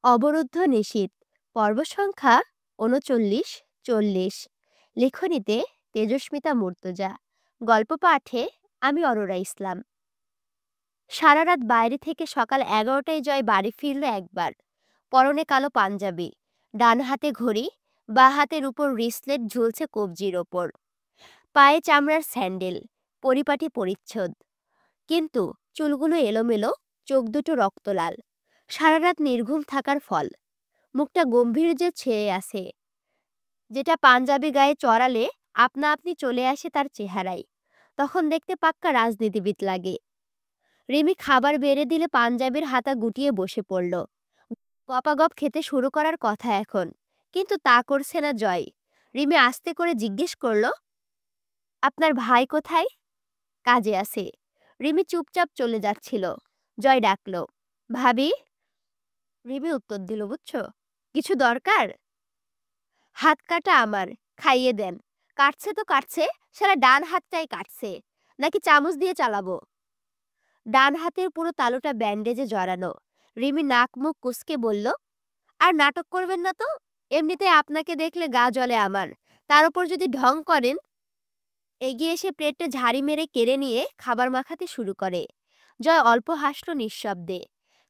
অবরুদ্ধ নিশীথ পর্ব সংখ্যা ৩৯-৪০। লেখনীতে তেজস্মিতা মুর্তজা। গল্প পাঠে আমি অরোরা ইসলাম। সারা রাত বাইরে থেকে সকাল ১১টায় জয় বাড়ি ফিরল একবার। পরনে কালো পাঞ্জাবি, ডান হাতে ঘড়ি, বাঁ হাতের উপর রিসলেট ঝুলছে কবজির ওপর, পায়ে চামড়ার স্যান্ডেল, পরিপাটি পরিচ্ছদ, কিন্তু চুলগুলো এলোমেলো, চোখ দুটো রক্তলাল। সারা রাত নির্ঘুম থাকার ফল। মুখটা গম্ভীর যে ছেয়ে আছে, যেটা পাঞ্জাবি গায়ে চড়ালে আপনা আপনি চলে আসে তার চেহারায়। তখন দেখতে পাক্কা রাজনীতিবিদ লাগে। রিমি খাবার বেড়ে দিলে পাঞ্জাবির হাতা গুটিয়ে বসে পড়ল। গপাগপ খেতে শুরু করার কথা এখন, কিন্তু তা করছে না জয়। রিমি আস্তে করে জিজ্ঞেস করল, আপনার ভাই কোথায়? কাজে আছে। রিমি চুপচাপ চলে যাচ্ছিল। জয় ডাকল, ভাবি। রিমি উত্তর দিল, বুঝছো, কিছু দরকার? হাত কাটা আমার, খাইয়ে দেন। কাটছে তো কাটছে, সারা ডান হাতটাই কাটছে, নাকি চামচ দিয়ে চালাবো? ডান হাতের পুরো তালুটা ব্যান্ডেজে জড়ানো। রিমি নাক মুখ কুঁচকে বলল, আর নাটক করবেন না তো। এমনিতে আপনাকে দেখলে গা জ্বলে আমার, তার উপর যদি ঢং করেন। এগিয়ে এসে প্লেটে ঝাড়ি মেরে কেড়ে নিয়ে খাবার মাখাতে শুরু করে। জয় অল্প হাসল নিঃশব্দে।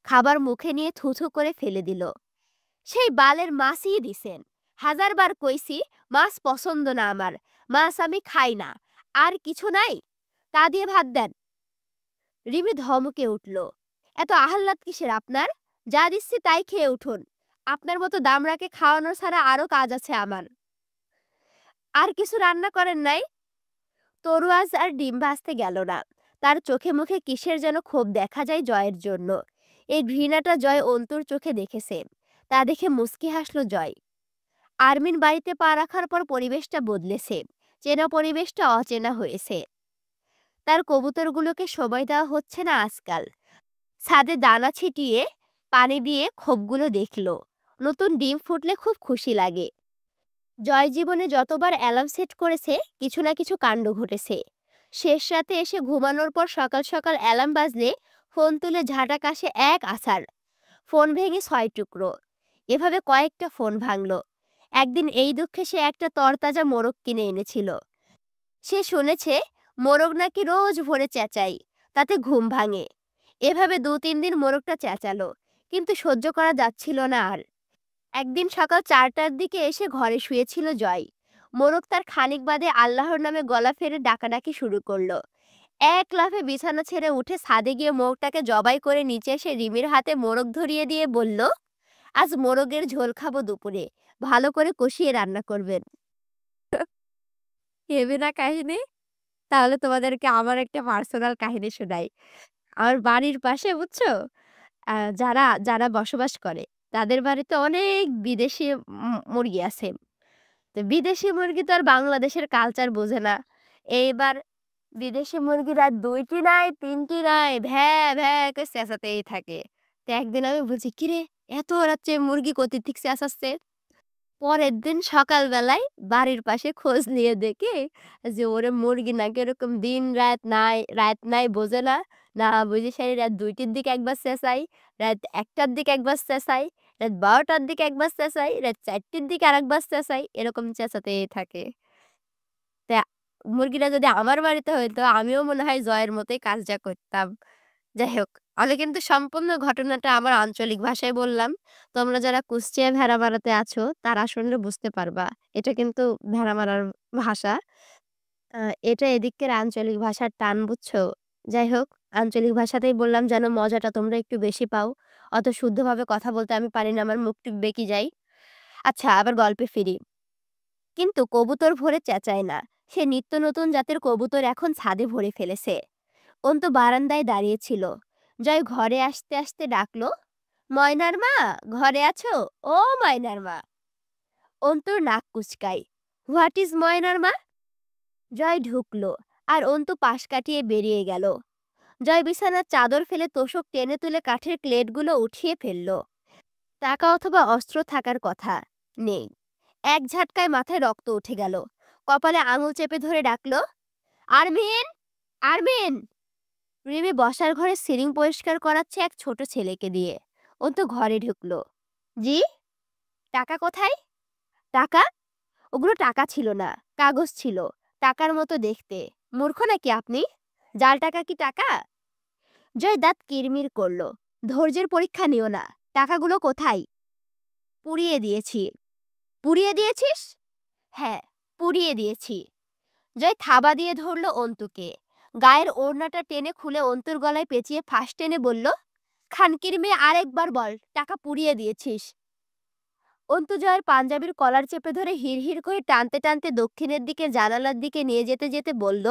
খাবার মুখে নিয়ে থুথু করে ফেলে দিল। সেই বালের মাছই দিছেন। ১০০০ বার কইছি মাছ পছন্দ না আমার, মাছ আমি খাই না। আর কিছু নাই, তা দিয়ে ভাত দেন। রিমি ধমকে উঠল, এত আহ্লাদ কিসের আপনার? যা দিচ্ছি তাই খেয়ে উঠুন। আপনার মতো দামড়াকে খাওয়ানো ছাড়া আরো কাজ আছে আমার। আর কিছু রান্না করেন নাই? তরু আজ আর ডিম ভাজতে গেল না। তার চোখে মুখে কিসের যেন ক্ষোভ দেখা যায় জয়ের জন্য। এই ঘৃণাটা জয় অন্তুর চোখে দেখেছে। তা দেখে মুচকি হাসল জয়। আরমিন বাড়িতে পা রাখার পর পরিবেশটা বদলেছে। চেনা পরিবেশটা অচেনা হয়েছে। তার কবুতরগুলোকে সময় দেওয়া হচ্ছে না আজকাল। ছাদে দানা ছিটিয়ে পানি দিয়ে খোপগুলো দেখল। নতুন ডিম ফুটলে খুব খুশি লাগে। জয় জীবনে যতবার অ্যালার্ম সেট করেছে, কিছু না কিছু কাণ্ড ঘটেছে। শেষ রাতে এসে ঘুমানোর পর সকাল সকাল অ্যালার্ম বাজলে ফোন তুলে ঝাঁটা কাশে এক আছাড়। ফোন ভেঙে ৬ টুকরো। এভাবে কয়েকটা ফোন ভাঙল। একদিন এই দুঃখে সে একটা তরতাজা মোরগ কিনে এনেছিল। সে শুনেছে মোরগ নাকি রোজ ভোরে চেঁচাই, তাতে ঘুম ভাঙে। এভাবে ২-৩ দিন মোরগটা চেঁচালো, কিন্তু সহ্য করা যাচ্ছিল না আর। একদিন সকাল ৪টার দিকে এসে ঘরে শুয়েছিল জয়। মোরগ তার খানিক বাদে আল্লাহর নামে গলা ফেরে ডাকাডাকি শুরু করলো। এক লাফে বিছানা ছেড়ে উঠে ছাদে গিয়ে মোরগটাকে জবাই করে নিচে এসে রিমির হাতে মোরগ ধরিয়ে দিয়ে বলল, আজ মোরগের ঝোল খাবো দুপুরে, ভালো করে কষিয়ে রান্না করবেন। হেবে না কাহিনী? তাহলে তোমাদেরকে আমার একটা পার্সোনাল কাহিনী শোনাই। আমার বাড়ির পাশে, বুঝছো, যারা যারা বসবাস করে তাদের বাড়িতে অনেক বিদেশি মুরগি আছে। তো বিদেশি মুরগি তো আর বাংলাদেশের কালচার বোঝে না। এইবার বিদেশি মুরগি রাত ২টি নাই ৩টি নাই, ভ্যা ভ্যা করে চেঁচাতেই থাকে। তো একদিন আমি বলছি, কিরে, এত রাত্রে মুরগি কোথা থেকে চেঁচাচ্ছে? পরের দিন সকালবেলায় বাড়ির পাশে খোঁজ নিয়ে দেখি যে ওরে মুরগি নাকি এরকম দিন রাত নাই, রাত নাই বোঝে না। না বুঝে সেই রাত ২টির দিকে একবার চেঁচাই, রাত ১টার দিকে একবার চেঁচাই, রাত ১২টার দিকে একবার চেঁচাই, রাত ৪টির দিকে আরেকবার চেঁচাই, এরকম চেঁচাতেই থাকে। তা মুরগিটা যদি আমার বাড়িতে হইতো, আমিও মনে হয় জয়ের মতোই কাজটা করতাম। যাই হোক, আমি কিন্তু সম্পূর্ণ ঘটনাটা আমার আঞ্চলিক ভাষায় বললাম। তোমরা যারা কুষ্টিয়া ভেড়ামারাতে আছো তারা শুনলে বুঝতে পারবা। এটা কিন্তু ভেড়ামারার ভাষা। আ এটা এদিকের আঞ্চলিক ভাষার টান, বুঝছো? যাই হোক, আঞ্চলিক ভাষাতেই বললাম যেন মজাটা তোমরা একটু বেশি পাও। অত শুদ্ধভাবে কথা বলতে আমি পারি না, আমার মুখ-টুখ বেঁকে যায়। আচ্ছা, আবার গল্পে ফিরি। কিন্তু কবুতর ভরে চেঁচায় না। সে নিত্য নতুন জাতের কবুতর এখন ছাদে ভরে ফেলেছে। অন্তু বারান্দায় দাঁড়িয়েছিল। জয় ঘরে আসতে আসতে ডাকলো, ময়নার মা, ঘরে আছো? ও ময়নার মা। অন্তুর নাক কুচকায়। হোয়াট ইজ ময়নার মা? জয় ঢুকলো, আর অন্তু পাশ কাটিয়ে বেরিয়ে গেল। জয় বিছানার চাদর ফেলে তোশক টেনে তুলে কাঠের প্লেটগুলো উঠিয়ে ফেলল। টাকা অথবা অস্ত্র থাকার কথা নেই। এক ঝাটকায় মাথায় রক্ত উঠে গেল। কপালে আঙুল চেপে ধরে ডাকলো, আরমিন, আরমিন। রিমি বসার ঘরে সিলিং পরিষ্কার করাচ্ছে এক ছোট ছেলেকে দিয়ে। অন্তু ঘরে ঢুকলো। জি? টাকা কোথায়? টাকা? ওগুলো টাকা ছিল না, কাগজ ছিল। টাকার মতো দেখতে। মূর্খ নাকি আপনি? জাল টাকা কি টাকা? জয় দাঁত কিরমির করল। ধৈর্যের পরীক্ষা নিও না। টাকাগুলো কোথায়? পুড়িয়ে দিয়েছি। পুড়িয়ে দিয়েছিস? হ্যাঁ, পুড়িয়ে দিয়েছি। জয় থাবা দিয়ে ধরল অন্তুকে। গায়ের ওড়নাটা টেনে খুলে অন্তুর গলায় পেঁচিয়ে ফাঁস টেনে বলল, খানকির মেয়ে আরেকবার বল, টাকা পুড়িয়ে দিয়েছিস? অন্তু জয়ের পাঞ্জাবির কলার চেপে ধরে হিড়হিড় করে টানতে টানতে দক্ষিণের দিকে জানালার দিকে নিয়ে যেতে যেতে বলল,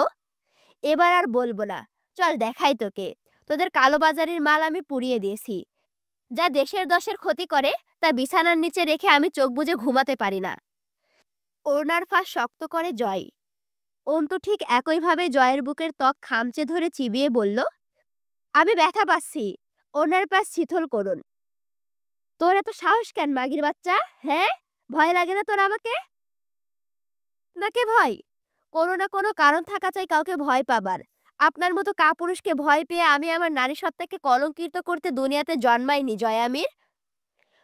এবার আর বলবো না। চল দেখাই তোকে। তোদের কালোবাজারির মাল আমি পুড়িয়ে দিয়েছি। যা দেশের দশের ক্ষতি করে তা বিছানার নিচে রেখে আমি চোখ বুজে ঘুমাতে পারি না। ওড়নার ফাঁস শক্ত করে জয়। অন্তু ঠিক একইভাবে জয়ের বুকের ত্বক খামচে ধরে চিবিয়ে বলল, আমি ব্যথা পাচ্ছি। ওড়নার পাশ শিথল করুন। তোর এত সাহস কেন মাগির বাচ্চা? হ্যাঁ, ভয় লাগে না তোর আমাকে? নাকে ভয়? কোনো না কোনো কারণ থাকা চাই কাউকে ভয় পাবার। আপনার মতো কাপুরুষকে ভয় পেয়ে আমি আমার নারী সত্তাকে কলঙ্কিত করতে দুনিয়াতে জন্মাইনি জয় আমির।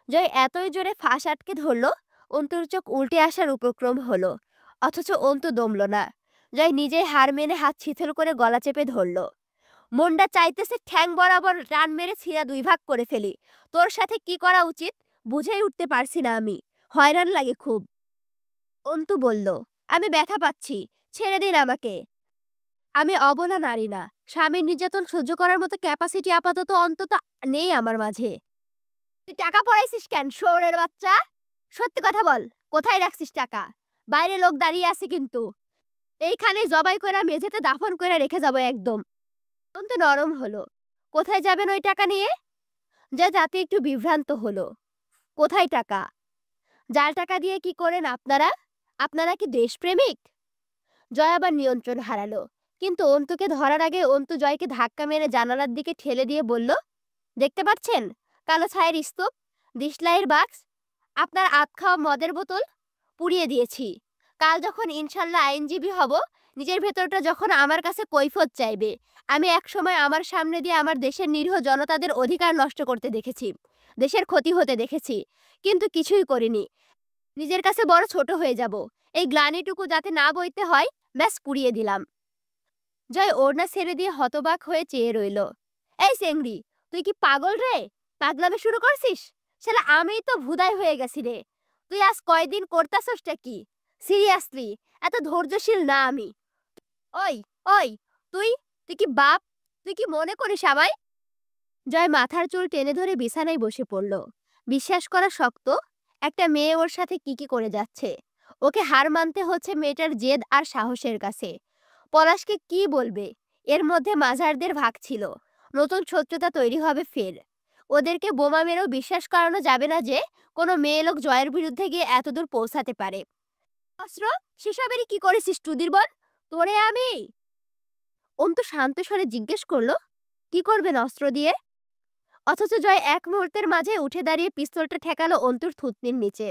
জয় এতই জোরে ফাঁস আটকে ধরল, অন্তুর চোখ উল্টে আসার উপক্রম হলো। অথচ অন্তু দমল না। জয় নিজেই হার মেনে হাত শিথিল করে গলা চেপে ধরল। মনটা চাইতেছে ঠ্যাং বরাবর টান মেরে ছিঁড়া দুই ভাগ করে ফেলি। তোর সাথে কি করা উচিত বুঝেই উঠতে পারছি না আমি। হয়রান লাগে খুব। অন্তু বলল, আমি ব্যথা পাচ্ছি, ছেড়ে দিন আমাকে। আমি অবলা নারী না। স্বামীর নির্যাতন সহ্য করার মতো ক্যাপাসিটি আপাতত অন্তত নেই আমার মাঝে। তুই টাকা পড়াইছিস কেন শোরের বাচ্চা? সত্যি কথা বল, কোথায় রাখছিস টাকা? বাইরে লোক দাঁড়িয়ে আছে কিন্তু। এইখানে জবাই করে মেঝেতে দাফন করে রেখে যাবো একদম। অন্ত নরম হলো। কোথায় যাবেন ওই টাকা নিয়ে? যা যাতে একটু বিভ্রান্ত হলো। কোথায় টাকা? যার টাকা দিয়ে কি করেন আপনারা? আপনারা কি দেশপ্রেমিক? জয় আবার নিয়ন্ত্রণ হারালো। কিন্তু অন্তুকে ধরার আগে অন্তু জয়কে ধাক্কা মেরে জানালার দিকে ঠেলে দিয়ে বলল, দেখতে পাচ্ছেন কালো ছায়ের স্তূপ, দিশলাইয়ের বাক্স, আপনার আধ খাওয়া মদের বোতল পুড়িয়ে দিয়েছি। কাল যখন ইনশাল্লাহ আইনজীবী হব, নিজের ভেতরটা যখন আমার কাছে কৈফত চাইবে। আমি এক সময় আমার সামনে দিয়ে আমার দেশের নিরীহ জনতাদের অধিকার নষ্ট করতে দেখেছি, দেশের ক্ষতি হতে দেখেছি, কিন্তু কিছুই করিনি। নিজের কাছে বড় ছোট হয়ে যাব। এই গ্লানিটুকু যাতে না বইতে হয়, ব্যাস পুড়িয়ে দিলাম। জয় ওড়না ছেড়ে দিয়ে হতবাক হয়ে চেয়ে রইল। এই চেংড়ি, তুই কি পাগল রে? পাগলামি শুরু করছিস? শালা আমিই তো ভুদাই হয়ে গেছি রে। তুই আজ কয়দিন করতাছসটা কি? সিরিয়াসলি, এত ধৈর্যশীল না আমি। ওই, ওই, তুই তুই কি বাপ? তুই কি মনে করিস আমায়? জয় মাথার চুল টেনে ধরে বিছানায় বসে পড়ল। বিশ্বাস করা শক্ত, একটা মেয়ে ওর সাথে কি করে যাচ্ছে। ওকে হার মানতে হচ্ছে মেয়েটার জেদ আর সাহসের কাছে। পলাশকে কি বলবে? এর মধ্যে মাঝারদের ভাগ ছিল। নতুন শত্রুতা তৈরি হবে ফের। ওদেরকে বোমা মেরেও বিশ্বাস করানো যাবে না যে কোনো মেয়ে লোক জয়ের বিরুদ্ধে গিয়ে এতদূর পৌঁছাতে পারে। অস্ত্র সেসবেরই কি করেছিস টুদির বল? তোরে আমি। অন্তু শান্ত স্বরে জিজ্ঞেস করলো, কি করবেন অস্ত্র দিয়ে? অথচ জয় এক মুহূর্তের মাঝে উঠে দাঁড়িয়ে পিস্তলটা ঠেকালো অন্তুর থুতনির নিচে।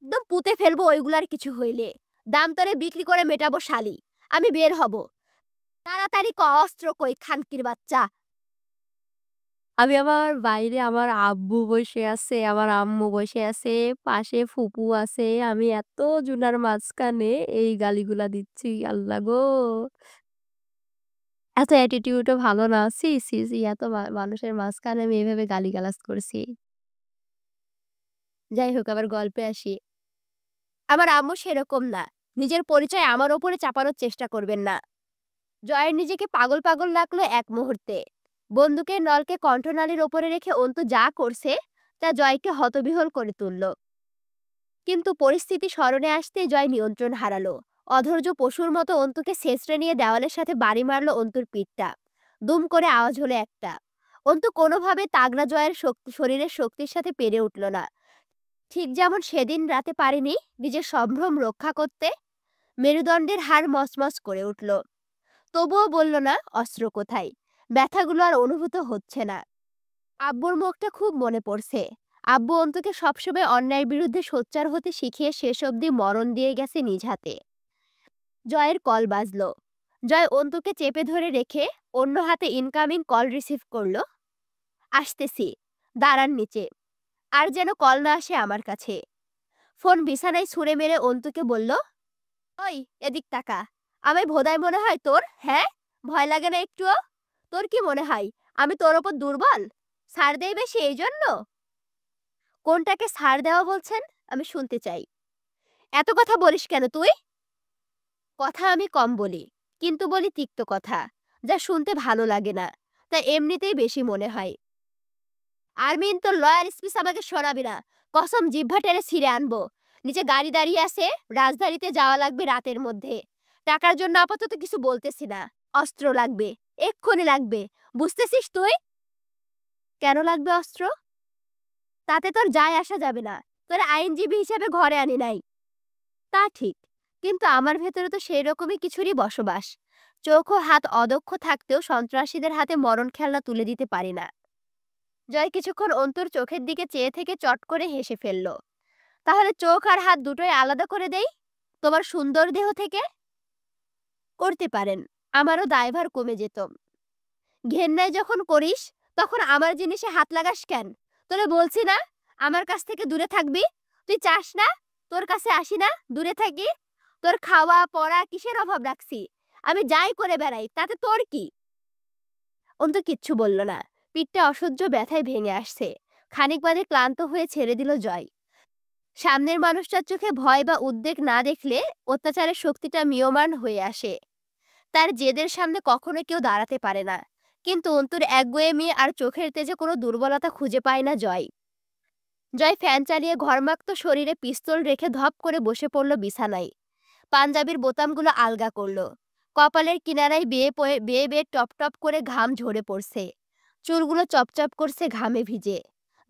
একদম পুঁতে ফেলবো ওইগুলার কিছু হইলে। দাম তরে বিক্রি করে মেটাবো শালি। আমি বের হব। তাড়াতাড়ি অস্ত্র কই খানকির বাচ্চা। আমি আমার বাইরে আমার আব্বু বসে আছে, আমার আম্মু বসে আছে, পাশে ফুপু আছে। আমি এত জুনার মাঝখানে এই গালিগুলা দিচ্ছি, আল্লাহ গো! এত অ্যাটিটিউডও ভালো না। ছি, ছি, ছি! এত মানুষের মাঝখানে আমি এভাবে গালিগালাজ করছি। যাই হোক, আবার গল্পে আসি। আমার আম্মু সেরকম না। নিজের পরিচয় আমার ওপরে চাপানোর চেষ্টা করবেন না। জয়ের নিজেকে পাগল পাগল লাগলো এক মুহূর্তে। বন্দুকের নলকে কণ্ঠনালীর ওপরে রেখে অন্তু যা করছে তা জয়কে হতবিহ্বল করে তুলল। কিন্তু পরিস্থিতি স্মরণে আসতেই জয় নিয়ন্ত্রণ হারালো। অধৈর্য পশুর মতো অন্তুকে ছেঁচড়ে নিয়ে দেওয়ালের সাথে বাড়ি মারল অন্তুর পিঠটা। দুম করে আওয়াজ হলো একটা। অন্তু কোনোভাবে তাগড়া জয়ের শরীরের শক্তির সাথে পেরে উঠল না। ঠিক যেমন সেদিন রাতে পারেনি নিজের সম্ভ্রম রক্ষা করতে। মেরুদণ্ডের হাড় মচমচ করে উঠল। তবুও বলল না অস্ত্র কোথায়। ব্যথাগুলো আর অনুভূত হচ্ছে না। আব্বুর মুখটা খুব মনে পড়ছে। আব্বু অন্তুকে সবসময় অন্যায়ের বিরুদ্ধে সোচ্চার হতে শিখিয়ে শেষ অবধি মরণ দিয়ে গেছে নিজ হাতে। জয়ের কল বাজল। জয় অন্তুকে চেপে ধরে রেখে অন্য হাতে ইনকামিং কল রিসিভ করলো। আসতেছি, দাঁড়ান নিচে। আর যেন কল না আসে আমার কাছে। ফোন বিছানায় ছুঁড়ে মেরে অন্তুকে বলল, ওই এদিক তাকা। আমায় ভোদাই মনে হয় তোর? হ্যাঁ, ভয় লাগে না একটুও? তোর কি মনে হয় আমি তোর ওপর দুর্বল? ছাড় দেই বেশি এই জন্য? কোনটাকে ছাড় দেওয়া বলছেন? আমি শুনতে চাই। এত কথা বলিস কেন তুই? কথা আমি কম বলি, কিন্তু বলি তিক্ত কথা, যা শুনতে ভালো লাগে না, তা এমনিতেই বেশি মনে হয়। আরমিন, তোর লয়ার স্পিচ আমাকে শোনাবি না। কসম জিহ্বা টেনে ছিঁড়ে আনবো। নিচে গাড়ি দাঁড়িয়ে আছে, রাজধানীতে যাওয়া লাগবে রাতের মধ্যে। টাকার জন্য আপাতত কিছু বলতেছি না। অস্ত্র লাগবে, এক্ষুনি লাগবে। বুঝতেছিস তুই? কেন লাগবে অস্ত্র? তাতে তোর যায় আসা যাবে না। তোর আইনজীবী হিসেবে ঘরে আনি নাই। তা ঠিক, কিন্তু আমার ভেতরে তো সেই রকমই কিছুরই বসবাস। চোখ ও হাত অদক্ষ থাকতেও সন্ত্রাসীদের হাতে মরণ খেলনা তুলে দিতে পারি না। জয় কিছুক্ষণ অন্তুর চোখের দিকে চেয়ে থেকে চট করে হেসে ফেলল। তাহলে চোখ আর হাত দুটোই আলাদা করে দেই তোমার সুন্দর দেহ থেকে? করতে পারেন, আমারও দায়ভার কমে যেত। ঘেন্নায় যখন করিস, তখন আমার জিনিসে হাত লাগাস কেন? তোরে বলছি না আমার কাছ থেকে দূরে থাকবি? তুই চাস না তোর কাছে আসি না, দূরে থাকি? তোর খাওয়া পড়া কিসের অভাব রাখছি? আমি যাই করে বেড়াই, তাতে তোর কি? অন্তু কিচ্ছু বলল না। পিঠটা অসহ্য ব্যথায় ভেঙে আসছে। খানিক বাদে ক্লান্ত হয়ে ছেড়ে দিল জয়। সামনের মানুষটার চোখে ভয় বা উদ্বেগ না দেখলে অত্যাচারের শক্তিটা ম্রিয়মাণ হয়ে আসে। তার জেদের সামনে কখনো কেউ দাঁড়াতে পারে না। কিন্তু অন্তুর একগুঁয়েমি আর চোখের তেজে কোনো দুর্বলতা খুঁজে পায় না জয়। জয় ফ্যান চালিয়ে ঘর্মাক্ত শরীরে পিস্তল রেখে ধপ করে বসে পড়ল বিছানায়। পাঞ্জাবির বোতামগুলো আলগা করল। কপালের কিনারায় বেয়ে বেয়ে বেয়ে টপ টপ করে ঘাম ঝরে পড়ছে। চুলগুলো চপচপ করছে ঘামে ভিজে।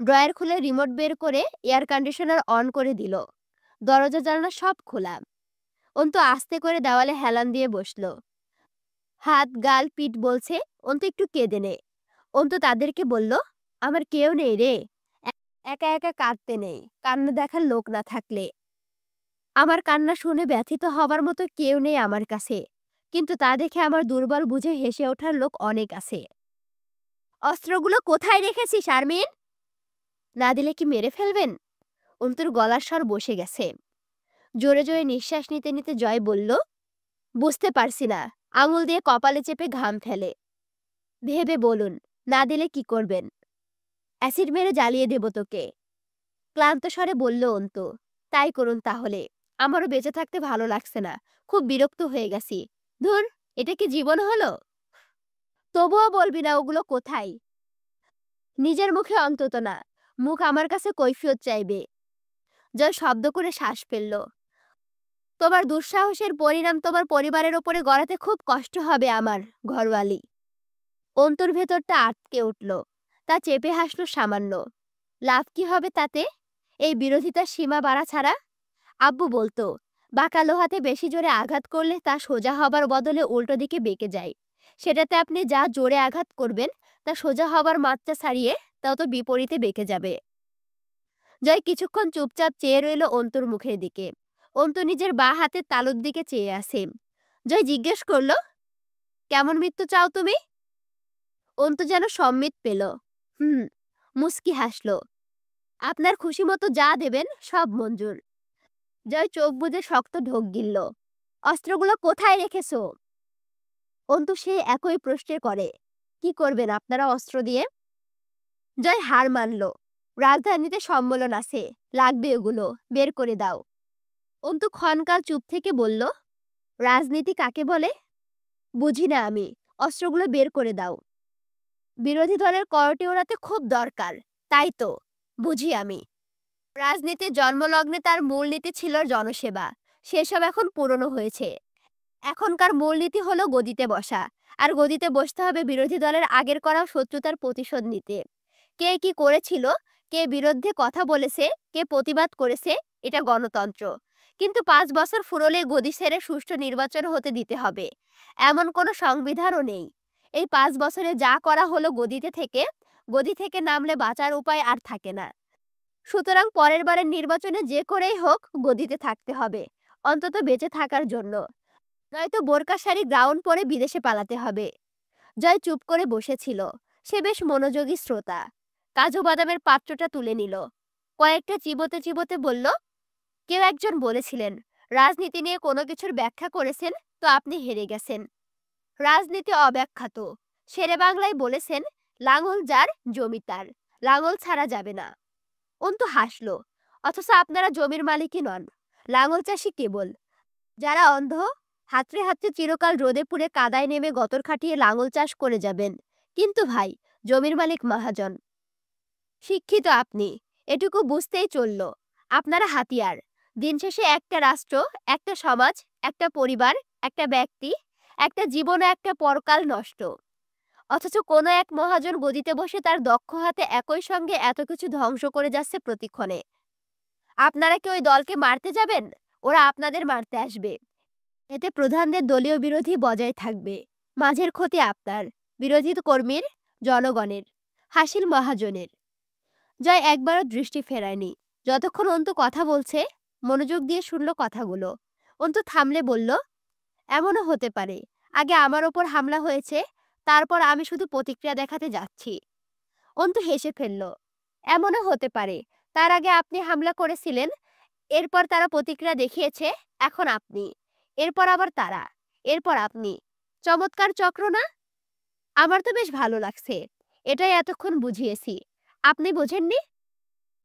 ড্রয়ার খুলে রিমোট বের করে এয়ার কন্ডিশনার অন করে দিল। দরজা জানলা সব খোলা। অন্তু আস্তে করে দেওয়ালে হেলান দিয়ে বসলো। হাত গাল পিঠ বলছে অন্তু একটু কেঁদে নে। অন্তু তাদেরকে বলল, আমার কেউ নেই রে। একা একা কাঁদতে নেই, কান্না দেখার লোক না থাকলে। আমার কান্না শুনে ব্যথিত হবার মতো কেউ নেই আমার কাছে, কিন্তু তা দেখে আমার দুর্বল বুঝে হেসে ওঠার লোক অনেক আছে। অস্ত্রগুলো কোথায় রেখেছিস আরমিন? না দিলে কি মেরে ফেলবেন? অন্তুর গলার স্বর বসে গেছে। জোরে জোরে নিঃশ্বাস নিতে নিতে জয় বলল, বুঝতে পারছি না। আঙুল দিয়ে কপালে চেপে ঘাম ফেলে। ভেবে বলুন, না দিলে কি করবেন? অ্যাসিড মেরে জ্বালিয়ে দেব তোকে। ক্লান্ত স্বরে বলল অন্তু, তাই করুন তাহলে। আমারও বেঁচে থাকতে ভালো লাগছে না, খুব বিরক্ত হয়ে গেছি। ধুর, এটা কি জীবন হলো? তবুও বলবি না ওগুলো কোথায়? নিজের মুখে অন্তত না, মুখ আমার কাছে কৈফিয়ত চাইবে। জয় শব্দ করে শ্বাস ফেলল। তোমার দুঃসাহসের পরিণাম তোমার পরিবারের ওপরে গড়াতে খুব কষ্ট হবে আমার, ঘরওয়ালি। অন্তর ভেতরটা আটকে উঠল। তা চেপে হাসল সামান্য। লাভ কি হবে তাতে, এই বিরোধিতার সীমা বাড়া ছাড়া? আব্বু বলতো, বাঁকা লোহাতে বেশি জোরে আঘাত করলে তা সোজা হবার বদলে উল্টো দিকে বেঁকে যায়। সেটাতে আপনি যা জোরে আঘাত করবেন তা সোজা হবার মাত্রা ছাড়িয়ে তত বিপরীতে বেঁকে যাবে। জয় কিছুক্ষণ চুপচাপ চেয়ে রইল অন্তুর মুখের দিকে। অন্তু নিজের বাঁ হাতের তালুর দিকে চেয়ে আসে। জয় জিজ্ঞেস করল, কেমন মৃত্যু চাও তুমি? অন্তু যেন সম্মিত পেল। হুম, মুস্কি হাসল। আপনার খুশি মতো যা দেবেন সব মঞ্জুর। জয় চোখ বুজে শক্ত ঢোক গিলল। অস্ত্রগুলো কোথায় রেখেছো? অন্তু সে একই প্রশ্নের করে, কি করবেন আপনারা অস্ত্র দিয়ে? জয় হার মানল। রাজধানীতে সম্মেলন আছে, লাগবে ওগুলো, বের করে দাও। অন্তু ক্ষণকাল চুপ থেকে বলল, রাজনীতি কাকে বলে? বুঝি না আমি, অস্ত্রগুলো বের করে দাও। বিরোধী দলের করটে ওড়াতে খুব দরকার, তাই তো, বুঝি আমি। রাজনীতির জন্মলগ্নে তার মূলনীতি ছিল জনসেবা, সেসব এখন পুরনো হয়েছে। এখনকার মূলনীতি হলো গদিতে বসা, আর গদিতে বসতে হবে বিরোধী দলের আগের করা শত্রুতার প্রতিশোধ নিতে। কে কি করেছিল, কে বিরুদ্ধে কথা বলেছে, কে প্রতিবাদ করেছে, এটা গণতন্ত্র। কিন্তু 5 বছর ফুরলে গদি ছেড়ে সুষ্ঠু নির্বাচন হতে দিতে হবে, এমন কোনো সংবিধানও নেই। এই 5 বছরে যা করা হলো গদি থেকে নামলে বাঁচার উপায় আর থাকে না। সুতরাং পরের বারের নির্বাচনে যে করেই হোক গদিতে থাকতে হবে, অন্তত বেঁচে থাকার জন্য। নয়তো বোরকা শাড়ি গ্রাউন্ড পরে বিদেশে পালাতে হবে। জয় চুপ করে বসেছিল। সে বেশ মনোযোগী শ্রোতা। কাজু বাদামের পাত্রটা তুলে নিল। কয়েকটা চিবোতে চিবোতে বলল, কেউ একজন বলেছিলেন, রাজনীতি নিয়ে কোনো কিছুর ব্যাখ্যা করেছেন তো আপনি হেরে গেছেন। রাজনীতি অব্যাখ্যাত। শেরে বাংলায় বলেছেন, লাঙল যার জমি তার, লাঙল ছাড়া যাবে না। অন্তু হাসল। অথচ আপনারা জমির মালিকই নন, লাঙল চাষি কেবল। যারা অন্ধ, হাতড়ে হাতড়ে চিরকাল রোদে পুড়ে কাদায় নেমে গতর খাটিয়ে লাঙল চাষ করে যাবেন। কিন্তু ভাই, জমির মালিক মহাজন। শিক্ষিত আপনি, এটুকু বুঝতেই চলল। আপনারা হাতিয়ার। দিন শেষে একটা রাষ্ট্র, একটা সমাজ, একটা পরিবার, একটা ব্যক্তি, একটা জীবন ও একটা পরকাল নষ্ট। অথচ কোনো এক মহাজন গদিতে বসে তার দক্ষ হাতে একই সঙ্গে এত কিছু ধ্বংস করে যাচ্ছে প্রতিক্ষণে। আপনারা কি ওই দলকে মারতে যাবেন? ওরা আপনাদের মারতে আসবে। এতে প্রধানদের দলীয় বিরোধী বজায় থাকবে। মাঝের ক্ষতি আপনার, বিরোধী কর্মীর, জনগণের, হাসিল মহাজনের। জয় একবারও দৃষ্টি ফেরায়নি। যতক্ষণ অন্তু কথা বলছে মনোযোগ দিয়ে শুনল কথাগুলো। অন্তু থামলে বলল, এমনও হতে পারে আগে আমার ওপর হামলা হয়েছে, তারপর আমি শুধু প্রতিক্রিয়া দেখাতে যাচ্ছি। অন্তু হেসে ফেলল। এমনও হতে পারে তার আগে আপনি হামলা করেছিলেন, এরপর তারা প্রতিক্রিয়া দেখিয়েছে, এখন আপনি, এরপর আবার তারা, এরপর আপনি। চমৎকার চক্র না? আমার তো বেশ ভালো লাগছে। এটাই এতক্ষণ বুঝিয়েছি, আপনি বোঝেননি?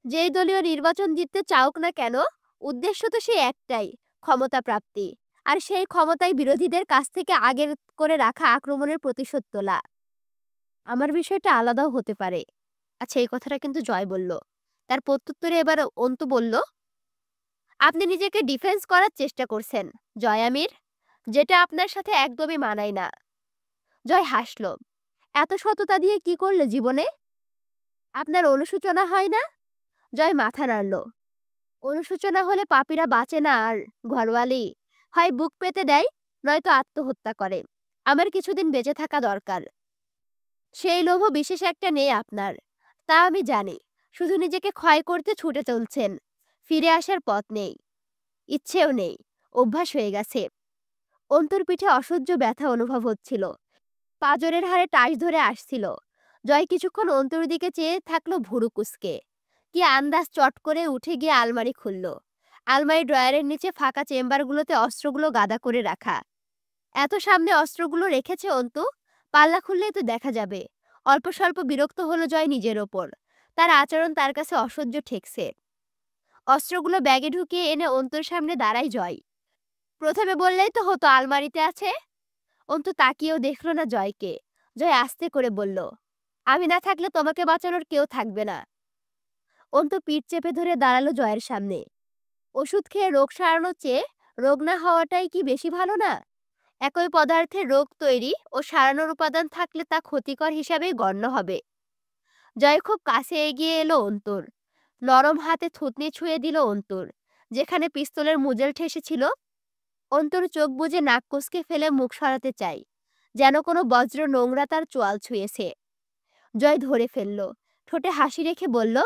যেই দলীয় নির্বাচন জিততে চাওক না কেন, উদ্দেশ্য তো সেই একটাই, ক্ষমতা প্রাপ্তি। আর সেই ক্ষমতায় বিরোধীদের কাছ থেকে আগের করে রাখা আক্রমণের প্রতিশোধ তোলা। আমার বিষয়টা আলাদাও হতে পারে। আচ্ছা, এই কথাটা কিন্তু জয় বলল। তার প্রত্যুত্তরে এবার অন্তু বলল, আপনি নিজেকে ডিফেন্স করার চেষ্টা করছেন জয় আমির, যেটা আপনার সাথে একদমই মানায় না। জয় হাসল। এত সততা দিয়ে কি করলে জীবনে? আপনার অনুশোচনা হয় না? জয় মাথা নাড়ল। অনুশোচনা হলে পাপীরা বাঁচে না আর, ঘরওয়ালি। হয় বুক পেতে দেয়, নয়তো আত্মহত্যা করে। আমার কিছুদিন বেঁচে থাকা দরকার। সেই লোভ বিশেষ একটা নেই আপনার, তা আমি জানি। শুধু নিজেকে ক্ষয় করতে ছুটে চলছেন, ফিরে আসার পথ নেই, ইচ্ছেও নেই, অভ্যাস হয়ে গেছে। অন্তর পিঠে অসহ্য ব্যথা অনুভব হচ্ছিল, পাঁজরের হাড়ে টাইস ধরে আসছিল। জয় কিছুক্ষণ অন্তর দিকে চেয়ে থাকলো ভুরু কুঁচকে। কি আন্দাজ, চট করে উঠে গিয়ে আলমারি খুলল। আলমারি ড্রয়ারের নিচে ফাঁকা চেম্বারগুলোতে অস্ত্রগুলো গাদা করে রাখা। এত সামনে অস্ত্রগুলো রেখেছে অন্তু, পাল্লা খুললেই তো দেখা যাবে। অল্প স্বল্প বিরক্ত হলো জয় নিজের ওপর। তার আচরণ তার কাছে অসহ্য ঠেকছে। অস্ত্রগুলো ব্যাগে ঢুকিয়ে এনে অন্তুর সামনে দাঁড়ায় জয়। প্রথমে বললেই তো হতো আলমারিতে আছে। অন্তু তাকিয়েও দেখলো না জয়কে। জয় আস্তে করে বলল, আমি না থাকলে তোমাকে বাঁচানোর কেউ থাকবে না। অন্তু পিঠ চেপে ধরে দাঁড়ালো জয়ের সামনে। ওষুধ খেয়ে রোগ সারানোর চেয়ে রোগ না হওয়াটাই কি বেশি ভালো না? একই পদার্থের রোগ তৈরি ও সারানোর উপাদান থাকলে তা ক্ষতিকর হিসাবেই গণ্য হবে। জয় খুব কাছে এগিয়ে এলো অন্তুর। নরম হাতে থুতনি ছুঁয়ে দিল অন্তুর যেখানে পিস্তলের মুজেল ঠেসেছিল। অন্তুর চোখ বুজে নাক কুঁচকে ফেলে মুখ সরাতে চাই, যেন কোনো বজ্র নোংরা তার চোয়াল ছুঁয়েছে। জয় ধরে ফেলল, ঠোঁটে হাসি রেখে বলল,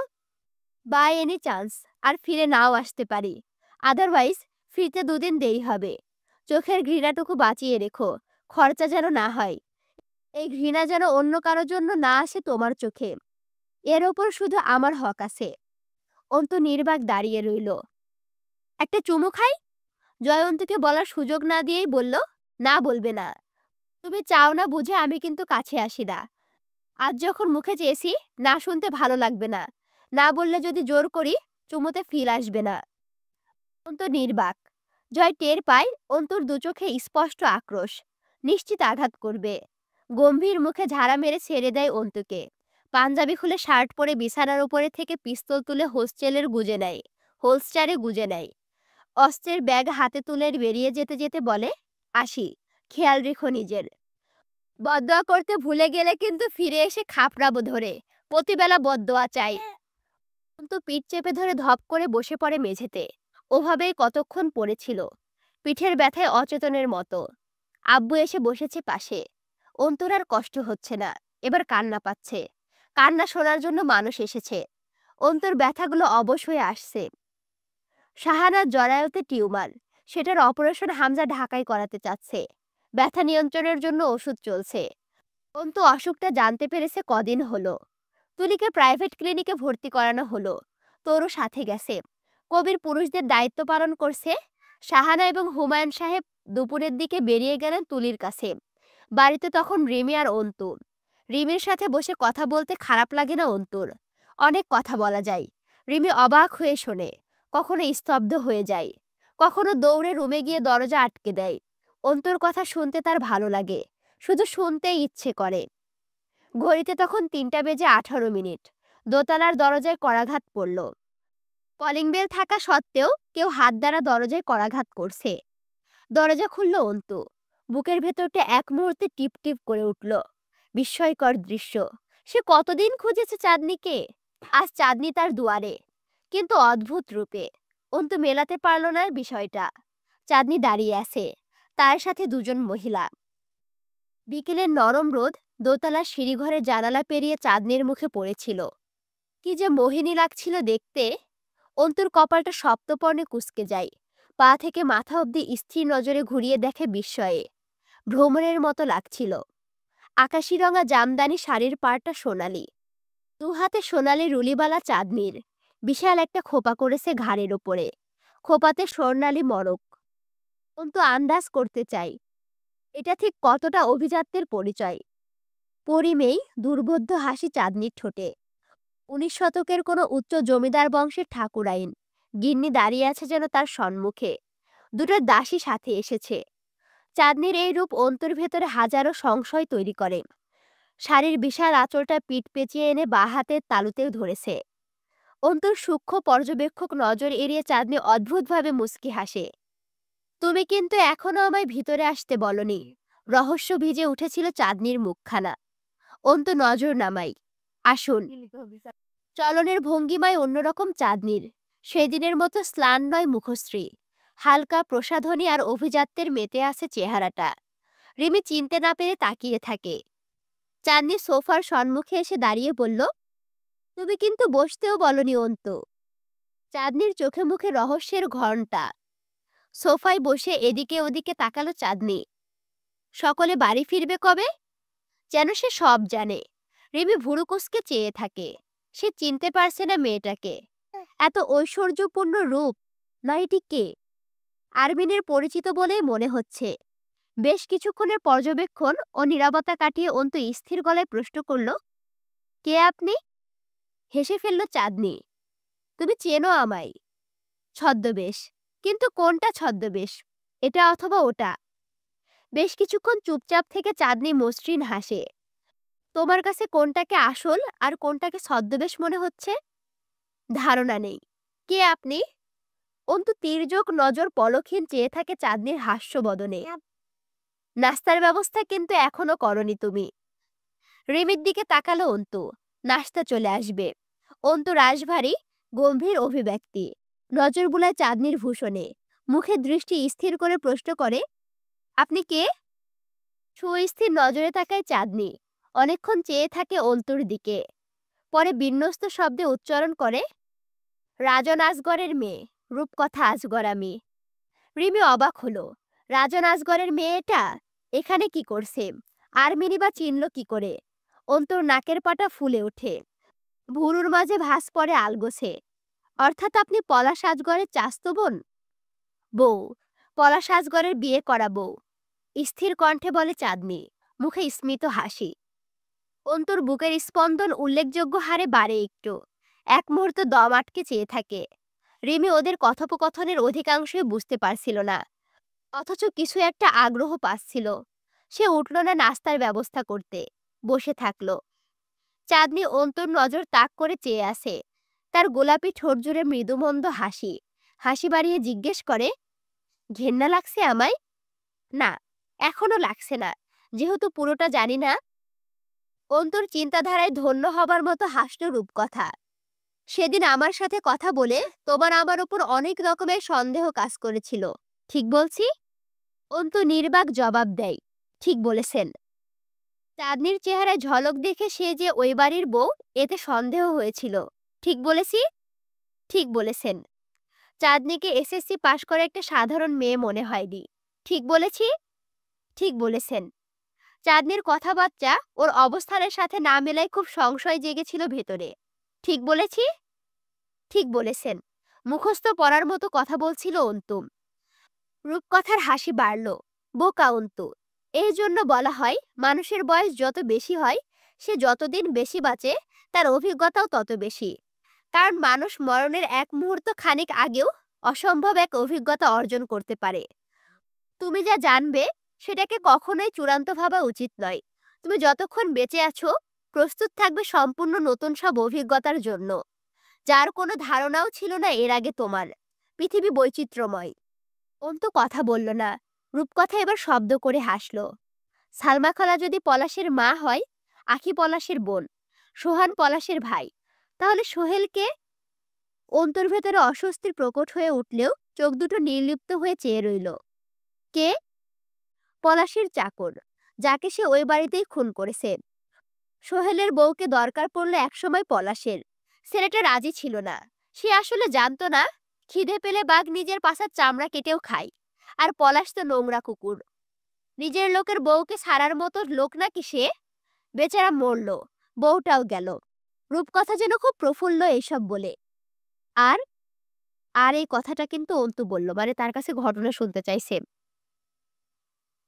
বাই এনি চান্স আর ফিরে নাও আসতে পারি। আদারওয়াইজ ফিরতে দুদিন দেরি হবে। চোখের ঘৃণাটুকু বাঁচিয়ে রেখো, খরচা যেন না হয়। এই ঘৃণা যেন অন্য কারোর জন্য না আসে তোমার চোখে। এর ওপর শুধু আমার হক আছে। অন্তু নির্বাক দাঁড়িয়ে রইল। একটা চুমু খাই? জয়ন্তকে বলার সুযোগ না দিয়েই বলল, না বলবে না। তুমি চাও না বুঝে আমি কিন্তু কাছে আসি না। আজ যখন মুখে চেয়েছি, না শুনতে ভালো লাগবে না। না বললে যদি জোর করি, চুমুতে ফিল আসবে না। অন্তু নির্বাক। জয় টের পায় অন্তুর দু চোখে স্পষ্ট আক্রোশ, নিশ্চিত আঘাত করবে। গম্ভীর মুখে ঝাড়া মেরে ছেড়ে দেয় অন্তুকে। পাঞ্জাবি খুলে শার্ট পরে বিছানার উপরে থেকে পিস্তল তুলে হোস্টেলের গুজে নেয়, হোলস্টারে গুজে নেয়। অস্ত্রের ব্যাগ হাতে তুলে বেরিয়ে যেতে যেতে বলে, আসি, খেয়াল রেখো নিজের। বদদোয়া করতে ভুলে গেলে কিন্তু ফিরে এসে খাপড়াবো ধরে। প্রতিবেলা বদদোয়া চাই। কিন্তু পিঠ চেপে ধরে ধপ করে বসে পড়ে মেঝেতে। ওভাবেই কতক্ষণ পড়েছিল, পিঠের ব্যথায় অচেতনের মতো। আব্বু এসে বসেছে পাশে। অন্তুর আর কষ্ট হচ্ছে না, এবার কান্না পাচ্ছে। কান্না শোনার জন্য মানুষ এসেছে। অন্তুর ব্যথাগুলো অবশ হয়ে আসছে। শাহানার জরায়ুতে টিউমার, সেটার অপারেশন হামজা ঢাকায় করাতে চাচ্ছে। ব্যথা নিয়ন্ত্রণের জন্য ওষুধ চলছে। অন্তু অসুখটা জানতে পেরেছে কদিন হলো। তুলিকে প্রাইভেট ক্লিনিকে ভর্তি করানো হলো। তোরও সাথে গেছে। কবির পুরুষদের দায়িত্ব পালন করছে। শাহানা এবং হুমায়ুন সাহেব দুপুরের দিকে বেরিয়ে গেলেন তুলির কাছে। বাড়িতে তখন রিমি আর অন্তু। রিমির সাথে বসে কথা বলতে খারাপ লাগে না অন্তুর। অনেক কথা বলা যায়। রিমি অবাক হয়ে শোনে, কখনো স্তব্ধ হয়ে যায়, কখনো দৌড়ে রুমে গিয়ে দরজা আটকে দেয়। অন্তুর কথা শুনতে তার ভালো লাগে, শুধু শুনতেই ইচ্ছে করে। ঘড়িতে তখন ৩টা বেজে ১৮ মিনিট। দোতলার দরজায় করাঘাত পড়ল। কলিং বেল থাকা সত্ত্বেও কেউ হাত দ্বারা দরজায় করাঘাত করছে। দরজা খুলল অন্তু। বুকের ভেতরটা এক মুহূর্তে টিপ টিপ করে উঠল। বিস্ময়কর দৃশ্য। সে কতদিন খুঁজেছে চাঁদনিকে। আজ চাঁদনি তার দুয়ারে, কিন্তু অদ্ভুত রূপে। অন্তু মেলাতে পারল না বিষয়টা। চাঁদনি দাঁড়িয়ে আছে, তার সাথে দুজন মহিলা। বিকেলের নরম রোদ দোতলার সিঁড়িঘরে জানালা পেরিয়ে চাঁদনির মুখে পড়েছিল। কি যে মোহিনী লাগছিল দেখতে। অন্তুর কপালটা সপ্তপর্ণে কুঁচকে যায়। পা থেকে মাথা অবধি স্থির নজরে ঘুরিয়ে দেখে বিস্ময়ে। ভ্রমণের মতো লাগছিল। আকাশি রঙা জামদানি শাড়ির পাড়টা সোনালি। দু হাতে সোনালি রুলিবালা চাঁদনির। বিশাল একটা খোপা করেছে ঘাড়ের ওপরে। খোপাতে স্বর্ণালী মরক। অন্তু আন্দাজ করতে চাই এটা ঠিক কতটা অভিজাত্যের পরিচয়। পরিমেই দুর্বোধ্য হাসি চাঁদনির ঠোঁটে। ১৯ শতকের কোনো উচ্চ জমিদার বংশের ঠাকুরাইন। গিন্নি দাঁড়িয়ে আছে যেন তার সম্মুখে। দুটো দাসী সাথে এসেছে। চাঁদনির এই রূপ অন্তর ভেতরে হাজারো সংশয় তৈরি করে। শাড়ির বিশাল আঁচলটা পিঠ পেঁচিয়ে এনে বাঁ হাতের তালুতেও ধরেছে। অন্তর সূক্ষ্ম পর্যবেক্ষক নজর এড়িয়ে চাঁদনি অদ্ভুতভাবে মুচকি হাসে। তুমি কিন্তু এখনো আমায় ভিতরে আসতে বলনি। রহস্য ভিজে উঠেছিল চাঁদনির মুখখানা। অন্তু নজর নামাই। আসুন। চলনের ভঙ্গিমায় অন্যরকম চাঁদনির। সেদিনের মতো স্লান নয় মুখশ্রী। হালকা প্রসাধনী আর অভিজাত্যের মেতে আছে চেহারাটা। রিমি চিনতে না পেরে তাকিয়ে থাকে। চাঁদনি সোফার সম্মুখে এসে দাঁড়িয়ে বলল, তুমি কিন্তু বসতেও বলনি অন্তু। চাঁদনির চোখে মুখে রহস্যের ঘণ্টা। সোফায় বসে এদিকে ওদিকে তাকালো চাঁদনি। সকলে বাড়ি ফিরবে কবে? যেন সে সব জানে। রিমি ভুরু কুঁচকে চেয়ে থাকে। সে চিনতে পারছে না মেয়েটাকে। এত ঐশ্বর্যপূর্ণ রূপ। না, এটি কে? আরবিনের পরিচিত বলেই মনে হচ্ছে। বেশ কিছুক্ষণের পর্যবেক্ষণ ও নীরবতা কাটিয়ে অন্তু স্থির গলায় প্রশ্ন করল, কে আপনি? হেসে ফেলল চাঁদনি। তুমি চেনো আমায়। ছদ্মবেশ। কিন্তু কোনটা ছদ্মবেশ? এটা অথবা ওটা? বেশ কিছুক্ষণ চুপচাপ থেকে চাঁদনি মসৃণ হাসে। তোমার কাছে কোনটাকে আসল আর কোনটাকে ছদ্মবেশ মনে হচ্ছে? ধারণা নেই। কে আপনি? অন্তু তির্যক নজর পলকহীন চেয়ে থাকে চাঁদনির হাস্য বদনে। নাস্তার ব্যবস্থা কিন্তু এখনো করনি তুমি। রিমির দিকে তাকালো অন্তু। নাস্তা চলে আসবে। অন্তু রাশভারী গম্ভীর অভিব্যক্তি। নজর বুলায় চাঁদনির ভূষণে। মুখে দৃষ্টি স্থির করে প্রশ্ন করে, আপনি কে? সুস্থির নজরে তাকায় চাঁদনি। অনেকক্ষণ চেয়ে থাকে অন্তুর দিকে। পরে বিন্যস্ত শব্দে উচ্চারণ করে, রাজন আজগরের মেয়ে, রূপকথা আজগর আমি। রিমি অবাক হলো। রাজন আজগরের মেয়ে এটা এখানে কি করছে? আরমিনি বা চিনল কি করে? অন্তুর নাকের পাটা ফুলে ওঠে। ভুরুর মাঝে ভাঁজ পড়ে আলগোছে। অর্থাৎ আপনি পলাশ আজগরের চাস্তো বোন? বউ। পলাশ আজগরের বিয়ে করা বউ। স্থির কণ্ঠে বলে চাঁদনি, মুখে স্মিত হাসি। অন্তুর বুকের স্পন্দন উল্লেখযোগ্য হারে বাড়ে একটু। এক মুহূর্ত দম আটকে চেয়ে থাকে। রিমি ওদের কথোপকথনের অধিকাংশই বুঝতে পারছিল না, অথচ কিছু একটা আগ্রহ পাচ্ছিল। সে উঠল না নাস্তার ব্যবস্থা করতে, বসে থাকল। চাঁদনি অন্তুর নজর তাক করে চেয়ে আসে। তার গোলাপি ঠোঁট জুড়ে মৃদুমন্দ হাসি। হাসি বাড়িয়ে জিজ্ঞেস করে, ঘেন্না লাগছে আমায়? না, এখনো লাগছে না, যেহেতু পুরোটা জানি না। অন্তুর চিন্তাধারায় ধন্য হবার মতো হাসল রূপকথা। সেদিন আমার সাথে কথা বলে তোমার আমার উপর অনেক রকমের সন্দেহ কাজ করেছিল, ঠিক বলছি? অন্তু নির্বাক জবাব দেয়, ঠিক বলেছেন। চাঁদনির চেহারায় ঝলক দেখে সে যে ওই বাড়ির বউ এতে সন্দেহ হয়েছিল। ঠিক বলেছি? ঠিক বলেছেন। চাঁদনিকে এসএসসি পাশ করে একটা সাধারণ মেয়ে মনে হয়নি। ঠিক বলেছি? ঠিক বলেছেন। চাঁদনির কথাবার্তা ওর অবস্থানের সাথে না মেলায় খুব সংশয় জেগেছিল ভেতরে। ঠিক বলেছি? ঠিক বলেছেন। মুখস্থ পড়ার মতো কথা বলছিল অন্তু। রূপকথার হাসি বাড়ল। বোকা অন্তু। এই জন্য বলা হয় মানুষের বয়স যত বেশি হয় সে যতদিন বেশি বাঁচে তার অভিজ্ঞতাও তত বেশি। কারণ মানুষ মরণের এক মুহূর্ত খানিক আগেও অসম্ভব এক অভিজ্ঞতা অর্জন করতে পারে। তুমি যা জানবে সেটাকে কখনোই চূড়ান্ত ভাবা উচিত নয়। তুমি যতক্ষণ বেঁচে আছো প্রস্তুত থাকবে সম্পূর্ণ নতুন সব অভিজ্ঞতার জন্য, যার কোনো ধারণাও ছিল না এর আগে তোমার। পৃথিবী বৈচিত্র্যময়। অন্তু কথা বলল না। রূপকথা এবার শব্দ করে হাসল। সালমা খালা যদি পলাশের মা হয়, আখি পলাশের বোন, সোহান পলাশের ভাই, তাহলে সোহেলকে? অন্তর ভেতরে অস্বস্তির প্রকট হয়ে উঠলেও চোখ দুটো নির্লিপ্ত হয়ে চেয়ে রইল। কে? পলাশের চাকর, যাকে সে ওই বাড়িতেই খুন করেছে। সোহেলের বউকে দরকার পড়লো একসময় পলাশের। ছেলেটা রাজি ছিল না। সে আসলে জানতো না খিদে পেলে বাঘ নিজের পাছার চামড়া কেটেও খায়। আর পলাশ তো নোংরা কুকুর। নিজের লোকের বউকে ছাড়ার মতো লোক নাকি সে? বেচারা মরল, বউটাও গেল। রূপকথা যেন খুব প্রফুল্ল এইসব বলে। আর আর এই কথাটা কিন্তু অন্তু বলল, মানে তার কাছে ঘটনা শুনতে চাইছে।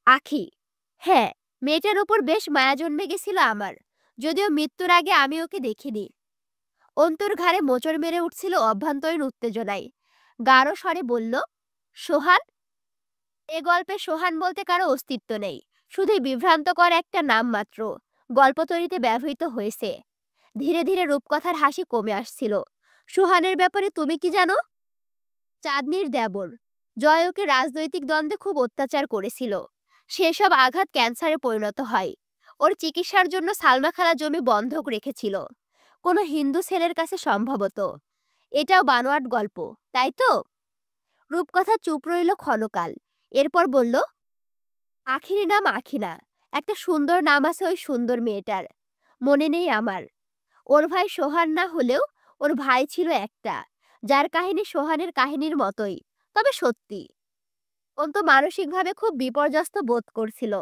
আখি, হ্যাঁ, মেয়েটার উপর বেশ মায়া জন্মে গেছিল আমার, যদিও মৃত্যুর আগে আমি ওকে দেখিনি। অন্তুর ঘাড়ে মোচড় মেরে উঠছিল অভ্যন্তরীণ উত্তেজনায়। গাঢ় স্বরে বলল, সোহান? এ গল্পে সোহান বলতে কারো অস্তিত্ব নেই, শুধুই বিভ্রান্তকর একটা নাম মাত্র, গল্প তৈরিতে ব্যবহৃত হয়েছে। ধীরে ধীরে রূপকথার হাসি কমে আসছিল। সোহানের ব্যাপারে তুমি কি জানো? চাঁদনির দেবর। জয় ওকে রাজনৈতিক দ্বন্দ্বে খুব অত্যাচার করেছিল। সেসব আঘাত ক্যান্সারে পরিণত হয়। ওর চিকিৎসার জন্য সালমা খালা জমি বন্ধক রেখেছিল, কোনো হিন্দু ছেলের কাছে সম্ভবত। এটাও বানোয়াট গল্প, তাই তো? রূপকথা চুপ রইল ক্ষণকাল। এরপর বলল, আখির নাম আখিনা। একটা সুন্দর নাম আছে ওই সুন্দর মেয়েটার, মনে নেই আমার। ওর ভাই সোহান না হলেও ওর ভাই ছিল একটা, যার কাহিনী সোহানের কাহিনীর মতোই, তবে সত্যি। অন্তু মানসিকভাবে খুব বিপর্যস্ত বোধ করছিল।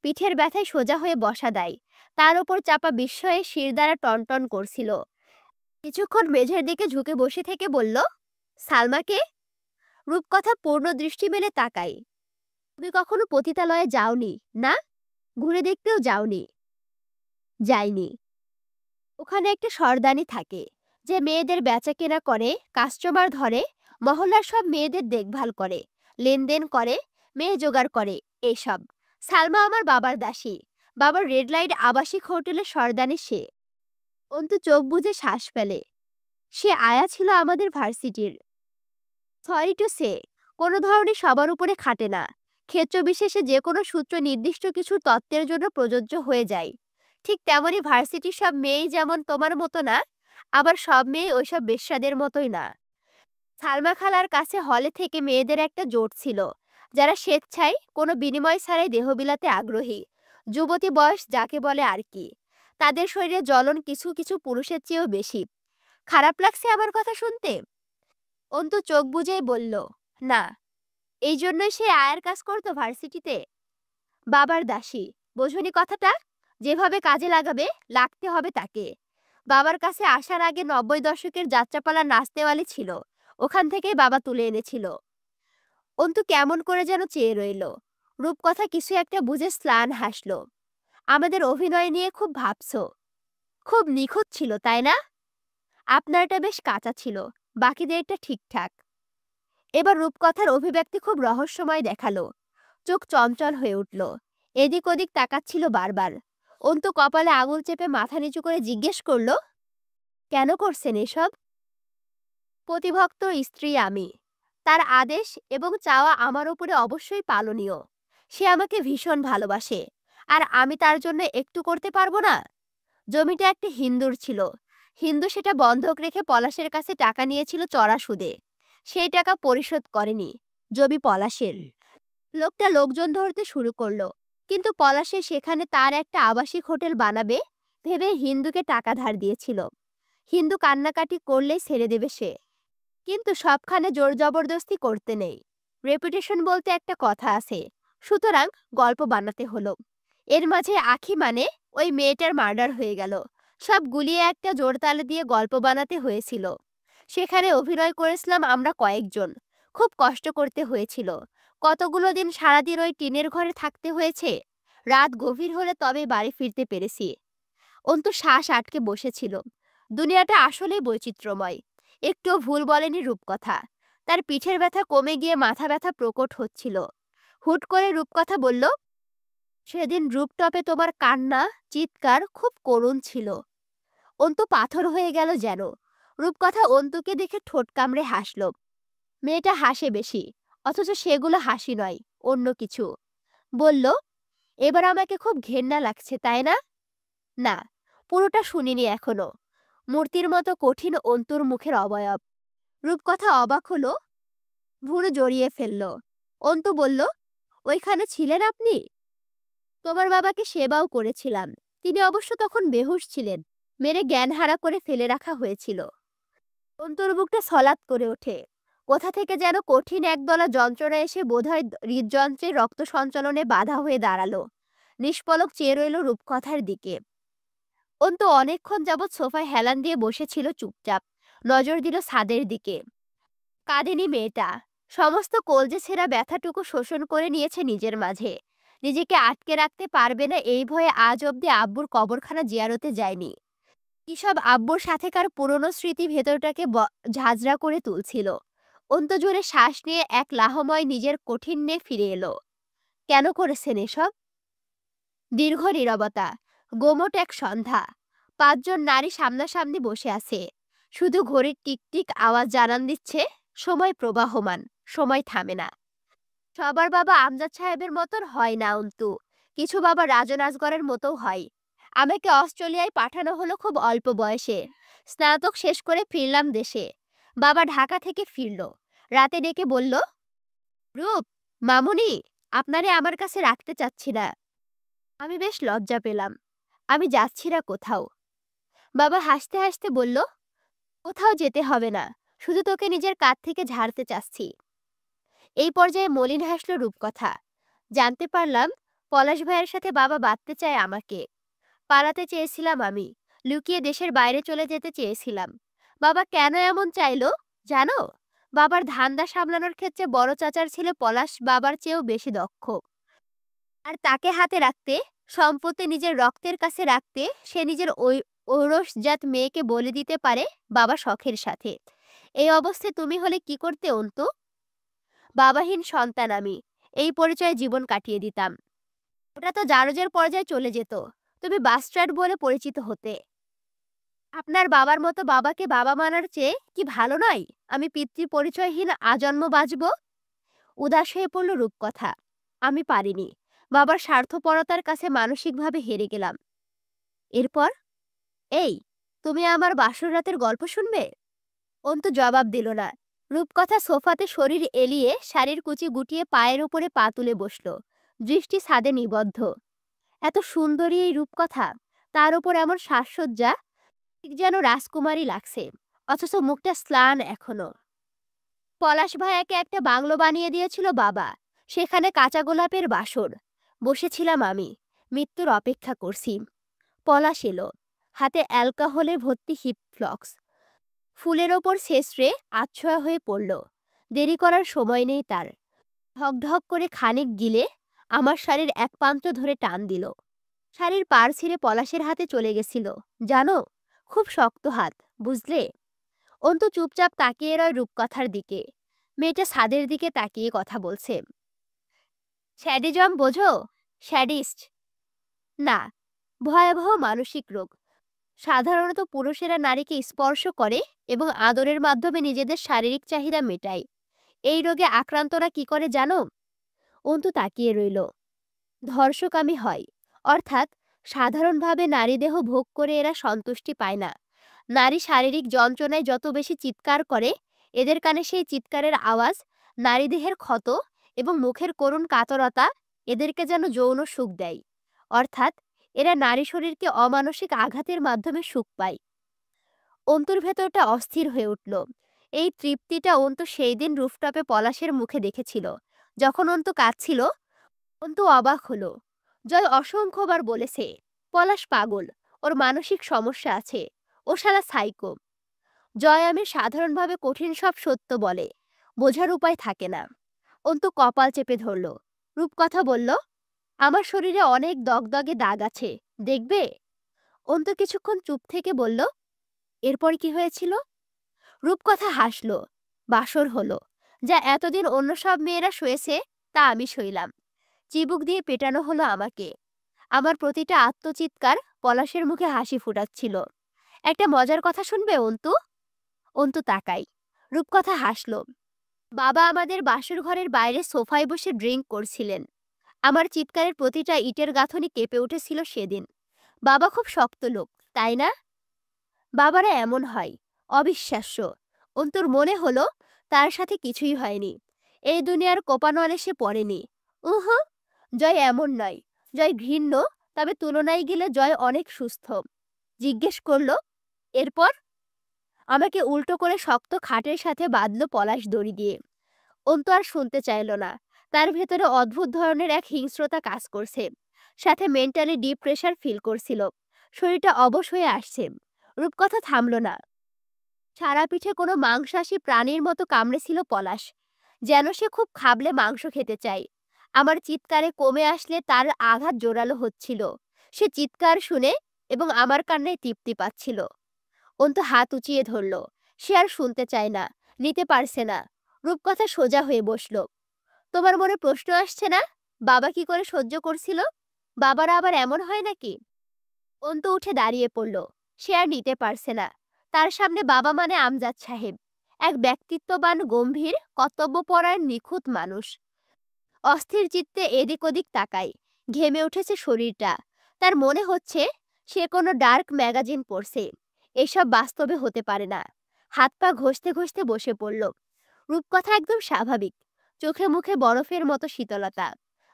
পিঠের ব্যথায় সোজা হয়ে বসা দেয়। তার উপর চাপা বিস্ময়ে শিরদাঁড়া টনটন করছিল। কিছুক্ষণ মেঝের দিকে ঝুঁকে বসে থেকে বলল, সালমাকে? রূপকথা পূর্ণ দৃষ্টি মেলে তাকাই। তুমি কখনো পতিতালয়ে যাওনি না? ঘুরে দেখতেও যাওনি? যাইনি। ওখানে একটা সর্দানি থাকে, যে মেয়েদের বেচা কেনা করে, কাস্টমার ধরে, মহল্লার সব মেয়েদের দেখভাল করে, লেনদেন করে, মেয়ে জোগাড় করে, এইসব। সালমা আমার বাবার দাসী। বাবার রেড লাইট আবাসিক হোটেলের সর্দানি সে। অন্তু চোখ বুজে শ্বাস ফেলে। সে আয়া ছিল আমাদের ভার্সিটির। সরি টু সে, কোনো ধরনের সবার উপরে খাটে না। ক্ষেত্র বিশেষে যে কোনো সূত্র নির্দিষ্ট কিছু তত্ত্বের জন্য প্রযোজ্য হয়ে যায়। ঠিক তেমনই ভার্সিটির সব মেয়েই যেমন তোমার মতো না, আবার সব মেয়ে ওইসব বেশ্যাদের মতোই না। সালমা খালার কাছে হলে থেকে মেয়েদের একটা জোট ছিল, যারা স্বেচ্ছায় কোনো বিনিময় ছাড়াই দেহ বিলাতে আগ্রহী। যুবতী বয়স যাকে বলে আর কি। তাদের শরীরে জ্বলন কিছু কিছু পুরুষের চেয়েও বেশি। খারাপ লাগছে আমার কথা শুনতে? অন্তু চোখ বুজেই বলল, না। এই জন্যই সে আয়ার কাজ করতো ভার্সিটিতে। বাবার দাসী, বোঝনি কথাটা? যেভাবে কাজে লাগাবে, লাগতে হবে তাকে। বাবার কাছে আসার আগে 90 দশকের যাত্রাপালা নাচতেওয়ালি ছিল, ওখান থেকেই বাবা তুলে এনেছিল। অন্তু কেমন করে যেন চেয়ে রইল। রূপকথা কিছু একটা বুঝে স্লান হাসল। আমাদের অভিনয় নিয়ে খুব ভাবছো? খুব নিখুঁত ছিল তাই না? আপনারটা বেশ কাঁচা ছিল, বাকিদেরটা ঠিকঠাক। এবার রূপকথার অভিব্যক্তি খুব রহস্যময় দেখালো। চোখ চঞ্চল হয়ে উঠল। এদিক ওদিক তাকাচ্ছিল বারবার। অন্তু কপালে আঙুল চেপে মাথা নিচু করে জিজ্ঞেস করল, কেন করছেন এসব? প্রতিভক্ত স্ত্রী আমি। তার আদেশ এবং চাওয়া আমার উপরে অবশ্যই পালনীয়। সে আমাকে ভীষণ ভালোবাসে, আর আমি তার জন্য একটু করতে পারবো না? জমিটা একটা হিন্দুর ছিল। হিন্দু সেটা বন্ধক রেখে পলাশের কাছে টাকা নিয়েছিল চড়া সুদে। সেই টাকা পরিশোধ করেনি। জমি পলাশের। লোকটা লোকজন ধরতে শুরু করলো, কিন্তু পলাশে সেখানে তার একটা আবাসিক হোটেল বানাবে ভেবে হিন্দুকে টাকা ধার দিয়েছিল। হিন্দু কান্নাকাটি করলেই ছেড়ে দেবে সে, কিন্তু সবখানে জোর জবরদস্তি করতে নেই। রেপুটেশন বলতে একটা কথা আছে, সুতরাং গল্প বানাতে হলো। এর মাঝে আখি মানে ওই মেয়েটার মার্ডার হয়ে গেল। সব গুলিয়ে একটা জোর তালে দিয়ে গল্প বানাতে হয়েছিল। সেখানে অভিনয় করেছিলাম আমরা কয়েকজন। খুব কষ্ট করতে হয়েছিল। কতগুলো দিন সারাদিন ওই টিনের ঘরে থাকতে হয়েছে। রাত গভীর হলে তবে বাড়ি ফিরতে পেরেছি। অন্তু শ্বাস আটকে বসেছিল। দুনিয়াটা আসলেই বৈচিত্র্যময়। একটুও ভুল বলেনি রূপকথা। তার পিঠের ব্যথা কমে গিয়ে মাথা ব্যথা প্রকট হচ্ছিল। হুট করে রূপকথা বলল, সেদিন রূপটপে তোমার কান্না, চিৎকার খুব করুণ ছিল। অন্তু পাথর হয়ে গেল যেন। রূপকথা অন্তুকে দেখে ঠোঁট কামড়ে হাসল। মেয়েটা হাসে বেশি, অথচ সেগুলো হাসি নয়, অন্য কিছু। বলল, এবার আমাকে খুব ঘেন্না লাগছে তাই না? না, পুরোটা শুনিনি এখনো। মূর্তির মতো কঠিন অন্তুর মুখের অবয়ব। রূপকথা অবাক হলো, ভুরু জড়িয়ে ফেলল। অন্তু বলল, ওইখানে ছিলেন আপনি? তোমার বাবাকে সেবাও করেছিলাম। তিনি অবশ্য তখন বেহুশ ছিলেন। মেরে জ্ঞানহারা করে ফেলে রাখা হয়েছিল। অন্তুর বুকটা ছলাৎ করে ওঠে। কোথা থেকে যেন কঠিন একদলা যন্ত্রণা এসে বোধহয় হৃদযন্ত্রের রক্ত সঞ্চালনে বাধা হয়ে দাঁড়ালো। নিষ্পলক চেয়ে রইল রূপকথার দিকে। অন্তু অনেকক্ষণ যাবৎ সোফায় হেলান দিয়ে বসেছিল চুপচাপ। নজর দিল ছাদের দিকে। কাঁদেনি মেয়েটা। সমস্ত কলজে ছেঁড়া ব্যথাটুকু শোষণ করে নিয়েছে নিজের মাঝে। নিজেকে আটকে রাখতে পারবে না এই ভয়ে আজ অব্দি আব্বুর কবরখানা জিয়ারতে যায়নি। কিসব আব্বুর সাথেকার পুরনো স্মৃতি ভেতরটাকে ঝাঁঝরা করে তুলছিল। অন্তু জোরে শ্বাস নিয়ে এক লাহময় নিজের কঠিন্যে ফিরে এলো। কেন করেছেন এসব? দীর্ঘ নীরবতা। গোমট এক সন্ধ্যা। ৫ জন নারী সামনাসামনি বসে আছে। শুধু ঘড়ির টিকটিক আওয়াজ জানান দিচ্ছে সময় প্রবাহমান, সময় থামে না। সবার বাবা আমজাদ সাহেবের মতন হয় না অন্তু। কিছু বাবা রাজন আজগরের মতো হয়। আমাকে অস্ট্রেলিয়ায় পাঠানো হলো খুব অল্প বয়সে। স্নাতক শেষ করে ফিরলাম দেশে। বাবা ঢাকা থেকে ফিরল। রাতে ডেকে বলল, রূপ, মামুনি, আপনারে আমার কাছে রাখতে চাচ্ছি না। আমি বেশ লজ্জা পেলাম। আমি যাচ্ছি না কোথাও। বাবা হাসতে হাসতে বলল, কোথাও যেতে হবে না, শুধু তোকে নিজের কাঁধ থেকে ঝাড়তে চাচ্ছি। এই পর্যায়ে মলিন হাসল রূপকথা। জানতে পারলাম পলাশ ভাইয়ের সাথে বাবা বাঁধতে চায় আমাকে। পালাতে চেয়েছিলাম আমি। লুকিয়ে দেশের বাইরে চলে যেতে চেয়েছিলাম। বাবা কেন এমন চাইলো জানো? বাবার ধান্দা সামলানোর ক্ষেত্রে বড় চাচার ছেলে পলাশ বাবার চেয়েও বেশি দক্ষ। আর তাকে হাতে রাখতে, সম্পত্তি নিজের রক্তের কাছে রাখতে সে নিজের ওই ঔরসজাত মেয়েকে বলে দিতে পারে বাবা শখের সাথে। এই অবস্থায় তুমি হলে কি করতে অন্তু? বাবাহীন সন্তান আমি। এই পরিচয়ে জীবন কাটিয়ে দিতাম। ওটা তো জারজের পর্যায়ে চলে যেত। তুমি বাস্টার্ড বলে পরিচিত হতে। আপনার বাবার মতো বাবাকে বাবা মানার চেয়ে কি ভালো নয় আমি পিতৃ পরিচয়হীন আজন্ম বাঁচব? উদাস হয়ে পড়ল রূপকথা। আমি পারিনি। বাবার স্বার্থপরতার কাছে মানসিকভাবে হেরে গেলাম। এরপর, এই, তুমি আমার বাসর রাতের গল্প শুনবে? অন্তু জবাব দিল না। রূপকথা সোফাতে শরীর এলিয়ে শাড়ির কুচি গুটিয়ে পায়ের উপরে পা তুলে বসল। দৃষ্টি ছাদে নিবদ্ধ। এত সুন্দরী এই রূপকথা, তার উপর এমন সাজসজ্জা, ঠিক যেন রাজকুমারী লাগছে, অথচ মুখটা স্লান এখনো। পলাশ ভাইয়াকে একটা বাংলো বানিয়ে দিয়েছিল বাবা। সেখানে কাঁচা গোলাপের বাসর। বসেছিলাম আমি, মৃত্যুর অপেক্ষা করছি। পলাশ এলো। হাতে অ্যালকোহলে ভর্তি হিপ ফ্লক্স। ফুলের ওপর শেষরে আচ্ছয়া হয়ে পড়ল। দেরি করার সময় নেই তার। ঢকঢক করে খানিক গিলে আমার শাড়ির এক প্রান্ত ধরে টান দিল। শাড়ির পাড় ছিঁড়ে পলাশের হাতে চলে গেছিল জানো। খুব শক্ত হাত, বুঝলে? অন্তু চুপচাপ তাকিয়ে রয় রূপকথার দিকে। মেয়েটা ছাদের দিকে তাকিয়ে কথা বলছে। স্যাডিজম বোঝো? স্যাডিস্ট না, ভয়াবহ মানসিক রোগ। সাধারণত পুরুষেরা নারীকে স্পর্শ করে এবং আদরের মাধ্যমে নিজেদের শারীরিক চাহিদা মেটায়। এই রোগে আক্রান্তরা কি করে জানো? অন্তু তাকিয়ে রইল। ধর্ষকামী হয়। অর্থাৎ সাধারণভাবে নারীদেহ ভোগ করে এরা সন্তুষ্টি পায় না। নারী শারীরিক যন্ত্রণায় যত বেশি চিৎকার করে, এদের কানে সেই চিৎকারের আওয়াজ, নারীদেহের ক্ষত এবং মুখের করুণ কাতরতা এদেরকে যেন যৌন সুখ দেয়। অর্থাৎ এরা নারী শরীরকে অমানসিক আঘাতের মাধ্যমে সুখ পায়। অন্তুর ভেতরটা অস্থির হয়ে উঠল। এই তৃপ্তিটা অন্তু সেই দিন রুফটপে পলাশের মুখে দেখেছিল। যখন অন্তু কাঁদছিল, অন্তু অবাক হলো। জয় অসংখ্যবার বলেছে পলাশ পাগল, ওর মানসিক সমস্যা আছে, ও শালা সাইকো। জয় আমি সাধারণভাবে কঠিন সব সত্য বলে, বোঝার উপায় থাকে না। অন্তু কপাল চেপে ধরল। রূপকথা বলল, আমার শরীরে অনেক দগদগে দাগ আছে, দেখবে? অন্তু কিছুক্ষণ চুপ থেকে বলল, এরপর কি হয়েছিল? রূপকথা হাসল। বাসর হলো। যা এতদিন অন্য সব মেয়েরা সয়েছে তা আমি সইলাম। চিবুক দিয়ে পেটানো হলো আমাকে। আমার প্রতিটা আত্মচিৎকার পলাশের মুখে হাসি ফুটাচ্ছিল। একটা মজার কথা শুনবে অন্তু? অন্তু তাকাই। রূপকথা হাসল। বাবা আমাদের বাসর ঘরের বাইরে সোফায় বসে ড্রিঙ্ক করছিলেন। আমার চিৎকারের প্রতিটা ইটের গাঁথনি কেঁপে উঠেছিল সেদিন। বাবা খুব শক্ত লোক, তাই না? বাবারা এমন হয়, অবিশ্বাস্য। অন্তুর মনে হলো তার সাথে কিছুই হয়নি। এই দুনিয়ার কোপানলে সে পড়েনি। উহু, জয় এমন নয়। জয় ঘৃণ্য, তবে তুলনায় গেলে জয় অনেক সুস্থ। জিজ্ঞেস করল, এরপর? আমাকে উল্টো করে শক্ত খাটের সাথে বাঁধল পলাশ দড়ি দিয়ে। অন্তু আর শুনতে চাইল না। তার ভেতরে অদ্ভুত ধরনের এক হিংস্রতা কাজ করছে। সাথে মেন্টালি ডিপ প্রেশার ফিল করছিল। শরীরটা অবশ হয়ে আসছে। রূপকথা থামল না। সারা পিঠে কোনো মাংসাশী প্রাণীর মতো কামড়েছিল পলাশ, যেন সে খুব খাবলে মাংস খেতে চায়। আমার চিৎকারে কমে আসলে তার আঘাত জোরালো হচ্ছিল। সে চিৎকার শুনে এবং আমার কান্নায় তৃপ্তি পাচ্ছিল। অন্তু হাত উঁচিয়ে ধরল। সে আর শুনতে চায় না, নিতে পারছে না। রূপকথা সোজা হয়ে বসল। তোমার মনে প্রশ্ন আসছে না, বাবা কি করে সহ্য করছিল? বাবারা আবার এমন হয় নাকি? অন্তু উঠে দাঁড়িয়ে পড়ল। সে আর নিতে পারছে না। তার সামনে বাবা মানে আমজাদ সাহেব, এক ব্যক্তিত্ববান, গম্ভীর, কর্তব্যপরায়ণ, নিখুঁত মানুষ। অস্থির চিত্তে এদিক ওদিক তাকায়। ঘেমে উঠেছে শরীরটা। তার মনে হচ্ছে সে কোনো ডার্ক ম্যাগাজিন পড়ছে। এসব বাস্তবে হতে পারে না। হাত পা ঘষতে ঘষতে বসে পড়ল। রূপকথা একদম স্বাভাবিক, চোখে মুখে বরফের মতো শীতলতা।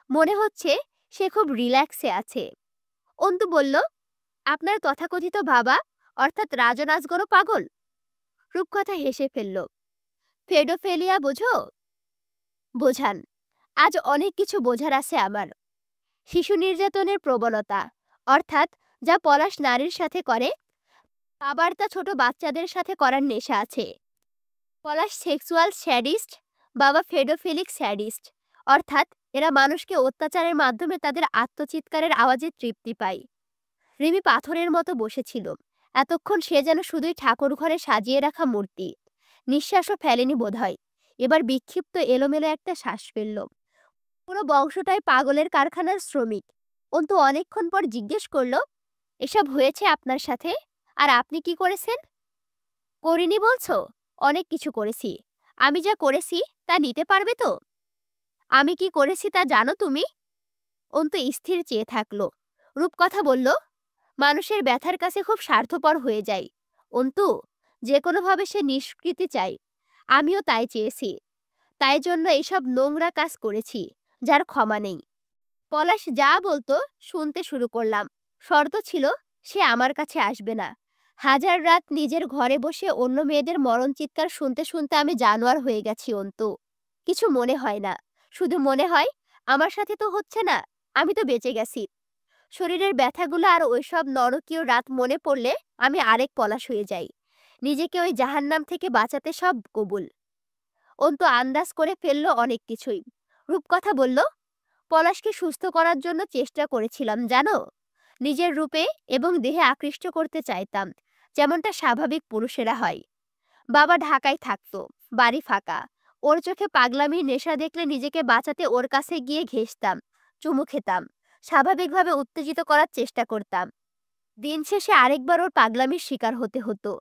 মনে হচ্ছে সে খুব রিল্যাক্সে আছে। অন্তু বলল, আপনার তথাকথিত বাবা, অর্থাৎ রাজন আজগরও পাগল? রূপকথা হেসে ফেলল। ফেডোফেলিয়া বোঝো? বোঝান। আজ অনেক কিছু বোঝার আছে আমার। শিশু নির্যাতনের প্রবণতা, অর্থাৎ যা পলাশ নারীর সাথে করে, বাবার তা ছোট বাচ্চাদের সাথে করার নেশা আছে। পলাশ সেক্সুয়াল স্যাডিস্ট, বাবা ফেডোফিলিক স্যাডিস্ট। অর্থাৎ এরা মানুষকে অত্যাচারের মাধ্যমে তাদের আত্মচিৎকারের আওয়াজে তৃপ্তি পায়। রিমি পাথরের মতো বসেছিল। এতক্ষণ সে যেন শুধুই ঠাকুর ঘরে সাজিয়ে রাখা মূর্তি। নিঃশ্বাসও ফেলেনি বোধহয়। এবার বিক্ষিপ্ত এলোমেলো একটা শ্বাস ফেলল। পুরো বংশটাই পাগলের কারখানার শ্রমিক। অন্তু অনেকক্ষণ পর জিজ্ঞেস করল, এসব হয়েছে আপনার সাথে, আর আপনি কি করেছেন? করিনি বলছো? অনেক কিছু করেছি। আমি যা করেছি তা নিতে পারবে তো? আমি কি করেছি তা জানো তুমি? অন্তু স্থির চেয়ে থাকলো। রূপকথা বলল, মানুষের ব্যথার কাছে খুব স্বার্থপর হয়ে যায় অন্তু। যে কোনোভাবে সে নিষ্কৃতি চাই। আমিও তাই চেয়েছি। তাই জন্য এইসব নোংরা কাজ করেছি, যার ক্ষমা নেই। পলাশ যা বলতো শুনতে শুরু করলাম। শর্ত ছিল, সে আমার কাছে আসবে না। হাজার রাত নিজের ঘরে বসে অন্য মেয়েদের মরণ চিৎকার শুনতে শুনতে আমি জানোয়ার হয়ে গেছি অন্তু। কিছু মনে হয় না, শুধু মনে হয় আমার সাথে তো হচ্ছে না, আমি তো বেঁচে গেছি। শরীরের ব্যথাগুলো আর ওইসব নরকীয় রাত মনে পড়লে আমি আরেক পলাশ হয়ে যাই। নিজেকে ওই জাহান্নাম থেকে বাঁচাতে সব কবুল। অন্তু আন্দাজ করে ফেলল অনেক কিছুই। রূপকথা বলল, পলাশকে সুস্থ করার জন্য চেষ্টা করেছিলাম জানো। নিজের রূপে এবং দেহে আকৃষ্ট করতে চাইতাম, যেমনটা স্বাভাবিক পুরুষেরা হয়। বাবা ঢাকায় থাকতো, বাড়ি ফাঁকা। ওর চোখে পাগলামির নেশা দেখলে নিজেকে বাঁচাতে ওর কাছে গিয়ে ঘেঁষতাম, চুমু খেতাম, স্বাভাবিকভাবে উত্তেজিত করার চেষ্টা করতাম। দিন শেষে আরেকবার ওর পাগলামির শিকার হতে হতো।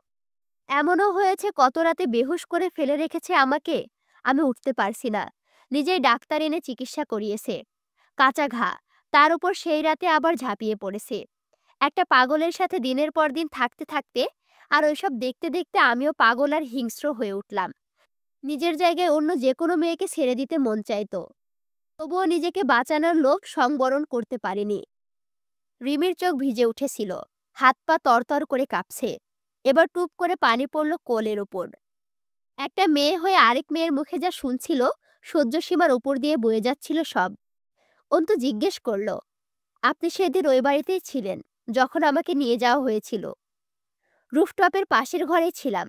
এমনও হয়েছে কত রাতে বেহুশ করে ফেলে রেখেছে আমাকে, আমি উঠতে পারছি না। নিজেই ডাক্তার এনে চিকিৎসা করিয়েছে। কাঁচা ঘা, তার উপর সেই রাতে আবার ঝাঁপিয়ে পড়েছে। একটা পাগলের সাথে দিনের পর দিন থাকতে থাকতে আর ওইসব দেখতে দেখতে আমিও পাগল আর হিংস্র হয়ে উঠলাম। নিজের জায়গায় অন্য যে কোনো মেয়েকে ছেড়ে দিতে মন চাইতো, তবুও নিজেকে বাঁচানোর লোভ সংবরণ করতে পারিনি। রিমির চোখ ভিজে উঠেছিল, হাত পা তরতর করে কাঁপছে। এবার টুপ করে পানি পড়ল কোলের ওপর। একটা মেয়ে হয়ে আরেক মেয়ের মুখে যা শুনছিল, সহ্য সীমার উপর দিয়ে বয়ে যাচ্ছিল সব। অন্তু জিজ্ঞেস করল, আপনি সেদিন ওই বাড়িতেই ছিলেন যখন আমাকে নিয়ে যাওয়া হয়েছিল? রুফটপের পাশের ঘরে ছিলাম।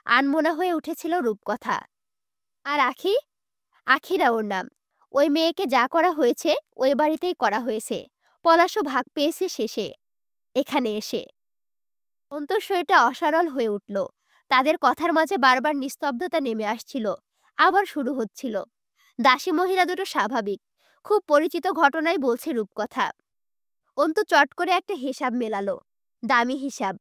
আনমনা হয়ে উঠেছিল রূপকথা। আর আখি? আখিরা ওর নাম। ওই মেয়েকে যা করা হয়েছে ওই বাড়িতেই করা হয়েছে। পলাশও ভাগ পেয়েছে শেষে, এখানে এসে। অন্তর শরীরটা অসাড়ল হয়ে উঠল। তাদের কথার মাঝে বারবার নিস্তব্ধতা নেমে আসছিল, আবার শুরু হচ্ছিল। দাসী মহিলা দুটো স্বাভাবিক, খুব পরিচিত ঘটনাই বলছে রূপকথা। অন্তু চট করে একটা হিসাব মেলালো, দামি হিসাব।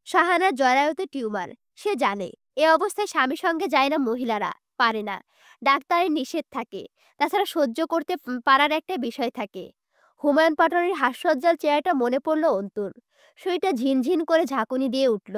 শাহানার জরায়ুতে টিউমার, সে জানে। এ অবস্থায় স্বামীর সঙ্গে যায় না মহিলারা, পারে না। ডাক্তারের নিষেধ থাকে, তাছাড়া সহ্য করতে পারার একটা বিষয় থাকে। হুমায়ুন পাটনের হাস্যোজ্জ্বল চেহারাটা মনে পড়ল অন্তুর। শরীরটা ঝিনঝিন করে ঝাঁকুনি দিয়ে উঠল।